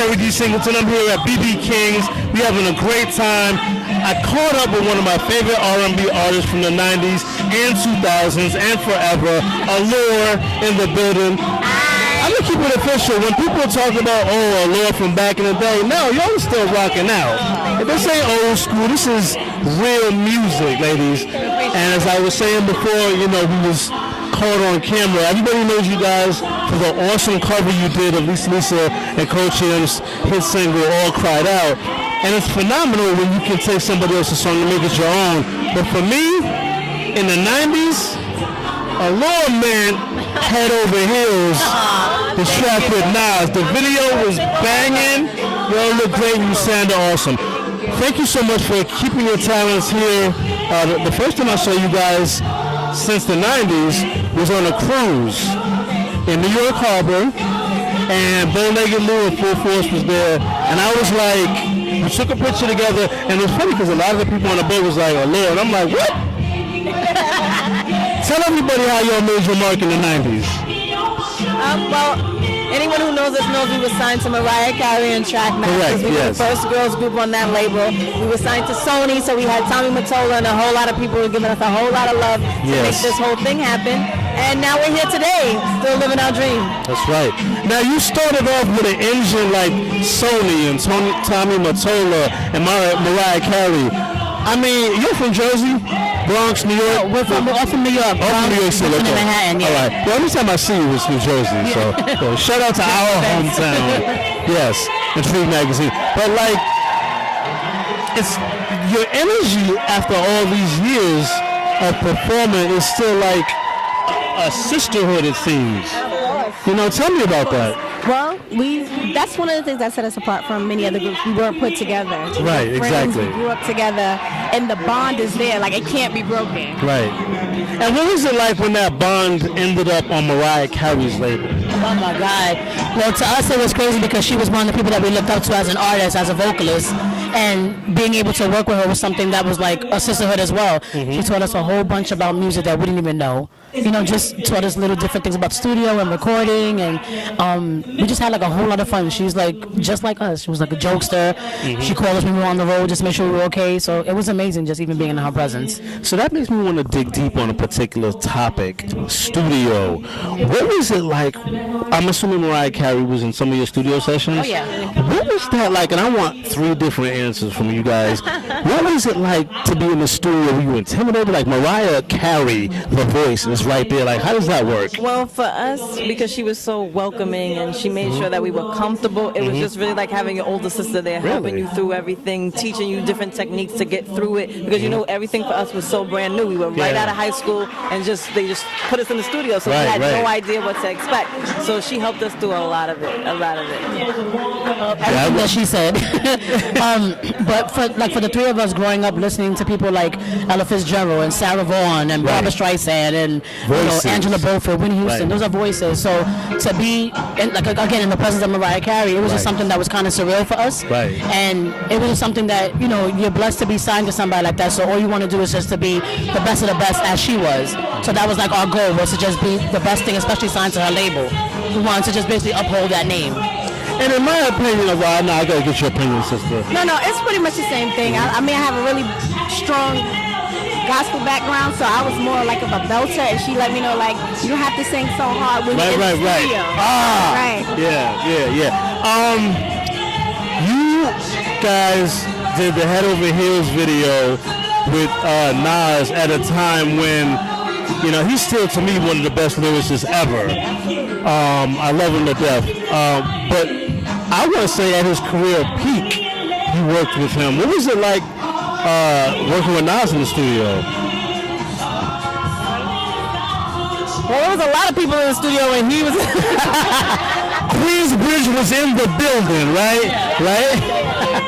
Corey D. Singleton. I'm here at BB King's. We're having a great time. I caught up with one of my favorite R&B artists from the 90s and 2000s and forever, Allure, in the building. I'm going to keep it official. When people talk about, Allure from back in the day, no, y'all are still rocking out. If this ain't old school, this is real music, ladies. And as I was saying before, we was caught on camera. Everybody knows you guys for the awesome cover you did of Lisa and Coach M's hit single, All Cried Out. And it's phenomenal when you can take somebody else's song and make it your own. But for me, in the 90s, Allure meant head over heels. The track with Nas. The video was banging. Y'all look great. You sounded awesome. Thank you so much for keeping your talents here. The first time I saw you guys since the 90s was on a cruise in New York Harbor, and Bow-Legged Lou and Full Force was there, and I was like, we took a picture together, and it was funny because a lot of the people on the boat was like, Allure, and I'm like, what? Tell everybody how y'all made your mark in the 90s. Well, anyone who knows us knows we were signed to Mariah Carey and Track Masters. We were the first girls group on that label. We were signed to Sony, so we had Tommy Mottola and a whole lot of people who were giving us a whole lot of love to make this whole thing happen. And now we're here today, still living our dream. That's right. Now you started off with an engine like Sony and Tommy Mottola and Mariah Carey. I mean, you're from Jersey? Bronx, New York? No, we're from New York. From New York City. In Manhattan, All right. Well, every time I see you, it's New Jersey. So shout out to our hometown. Yes, Intrigue Magazine. But like, it's your energy after all these years of performing is still like a sisterhood, it seems. Tell me about that. Well, that's one of the things that set us apart from many other groups. We weren't put together. Right, exactly. We grew up together, and the bond is there. Like, it can't be broken. Right. And what was it like when that bond ended up on Mariah Carey's label? Oh, my God. Well, to us, it was crazy because she was one of the people that we looked up to as an artist, as a vocalist. And being able to work with her was something that was like a sisterhood as well. Mm-hmm. She taught us a whole bunch about music that we didn't even know. Just taught us little different things about studio and recording, and we just had like a whole lot of fun. She's like just like us. She was like a jokester. Mm-hmm. She called us when we were on the road just to make sure we were okay. So it was amazing just even being in her presence. So that makes me want to dig deep on a particular topic. Studio. What was it like? I'm assuming Mariah Carey was in some of your studio sessions. Oh yeah. What was that like? And I want 3 different answers from you guys. What was it like to be in the studio? Were you intimidated? Like Mariah Carey, the voice is right there. Like, how does that work? Well, for us, because she was so welcoming and she made sure that we were comfortable, it was just really like having your older sister there helping you through everything, teaching you different techniques to get through it. Because everything for us was so brand new. We were right out of high school, and they just put us in the studio, so we had no idea what to expect. So she helped us through a lot of it. Everything that she said. But for the 3 of us growing up listening to people like Ella Fitzgerald and Sarah Vaughan and Barbra Streisand and Angela Beaufort, Whitney Houston, those are voices. So to be in the presence of Mariah Carey, it was just something that was kind of surreal for us. Right. And it was just something that you're blessed to be signed to somebody like that. So all you want to do is just to be the best of the best as she was. So that was like our goal, was to just be the best thing, especially signed to her label. We wanted to just basically uphold that name. And in my opinion, I gotta get your opinion, sister. No, it's pretty much the same thing. I mean, I have a really strong gospel background, so I was more like of a belter, and she let me know, like, you don't have to sing so hard when you're in the studio. Right. Yeah. You guys did the Head Over Heels video with Nas at a time when, he's still, to me, one of the best lyricists ever. I love him to death. But I want to say at his career peak, you worked with him. What was it like working with Nas in the studio? Well, there was a lot of people in the studio when he was... Queensbridge was in the building, right? Right?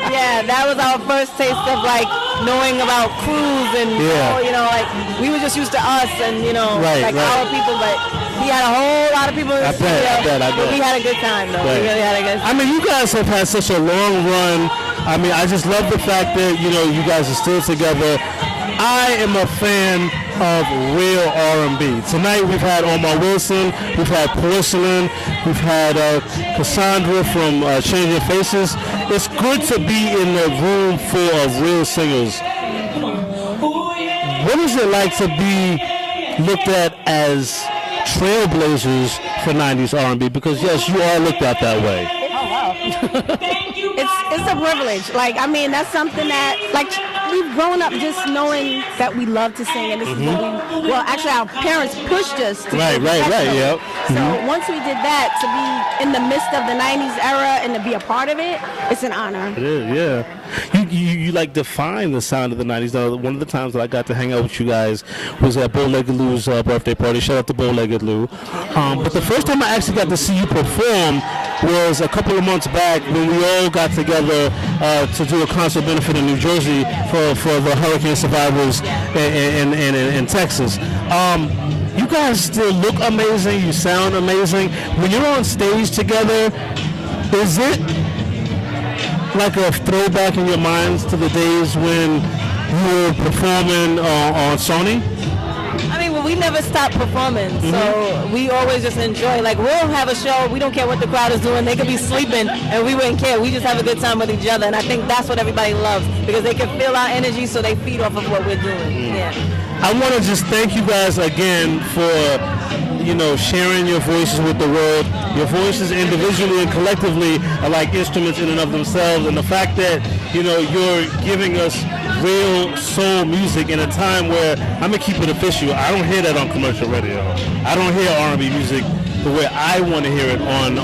Yeah, that was our first taste of like knowing about crews and like we were just used to us and our people, but he had a whole lot of people in the studio. I bet. But we had a good time though. Right. We really had a good time. I mean, you guys have had such a long run. I mean, I just love the fact that you guys are still together. I am a fan of real R&B. Tonight we've had Omar Wilson, we've had Porcelain, we've had Cassandra from Changing Faces. It's good to be in a room full of real singers. What is it like to be looked at as trailblazers for 90s R&B? Because yes, you are looked at that way. It's a privilege. Like, I mean, that's something that, like, we've grown up just knowing that we love to sing, and this is what we, well, actually, our parents pushed us to Right, be yep. professional. So once we did that, to be in the midst of the 90s era and to be a part of it, it's an honor. It is, yeah. You like define the sound of the 90s. Now, one of the times that I got to hang out with you guys was at Bow-Legged Lou's birthday party. Shout out to Bow-Legged Lou. But the first time I actually got to see you perform was a couple of months back when we all got together to do a concert benefit in New Jersey for the hurricane survivors in Texas. You guys still look amazing. You sound amazing. When you're on stage together, is it like a throwback in your minds to the days when you were performing on Sony? I mean, well, we never stop performing, so we always just enjoy. Like, we'll have a show, we don't care what the crowd is doing. They could be sleeping, and we wouldn't care. We just have a good time with each other, and I think that's what everybody loves, because they can feel our energy, so they feed off of what we're doing. Yeah. I want to just thank you guys again for, sharing your voices with the world. Your voices individually and collectively are like instruments in and of themselves, and the fact that, you're giving us real soul music in a time where, I'm going to keep it official, I don't hear that on commercial radio. I don't hear R&B music the way I want to hear it on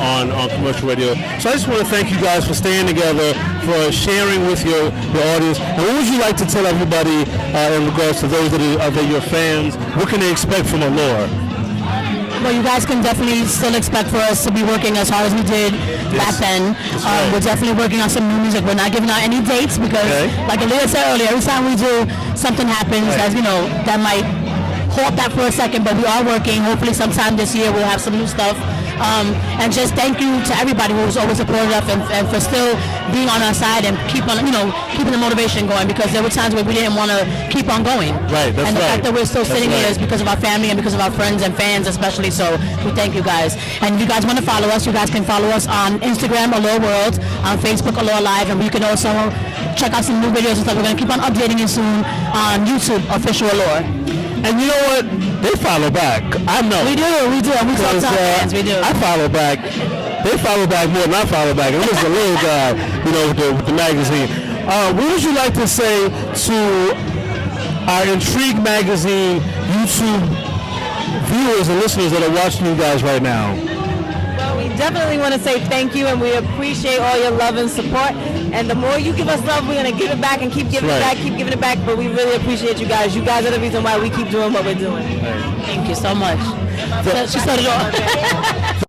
commercial radio. So I just want to thank you guys for staying together, for sharing with your audience. And what would you like to tell everybody in regards to those that are your fans? What can they expect from Allure? Well, you guys can definitely still expect for us to be working as hard as we did back then. Right. We're definitely working on some new music. We're not giving out any dates because, like Allure said earlier, every time we do, something happens, as that might halt that for a second, but we are working. Hopefully sometime this year we'll have some new stuff. And just thank you to everybody who's always supported us and for still being on our side and keeping the motivation going, because there were times where we didn't want to keep on going. Right, that's and the fact that we're still sitting here is because of our family and because of our friends and fans especially, so we thank you guys. And if you guys want to follow us, you guys can follow us on Instagram, Allure World, on Facebook, Allure Live, and you can also check out some new videos and stuff. We're going to keep on updating it soon on YouTube, Official Allure. And you know what? They follow back. I know. We do. And we talk to our fans. We do. I follow back. They follow back more than I follow back. It was a little guy, with the magazine. What would you like to say to our Intrigue Magazine YouTube viewers and listeners that are watching you guys right now? Well, we definitely want to say thank you, and we appreciate all your love and support. And the more you give us love, we're going to give it back and keep giving it back, keep giving it back. But we really appreciate you guys. You guys are the reason why we keep doing what we're doing. Thank you so much. She started off.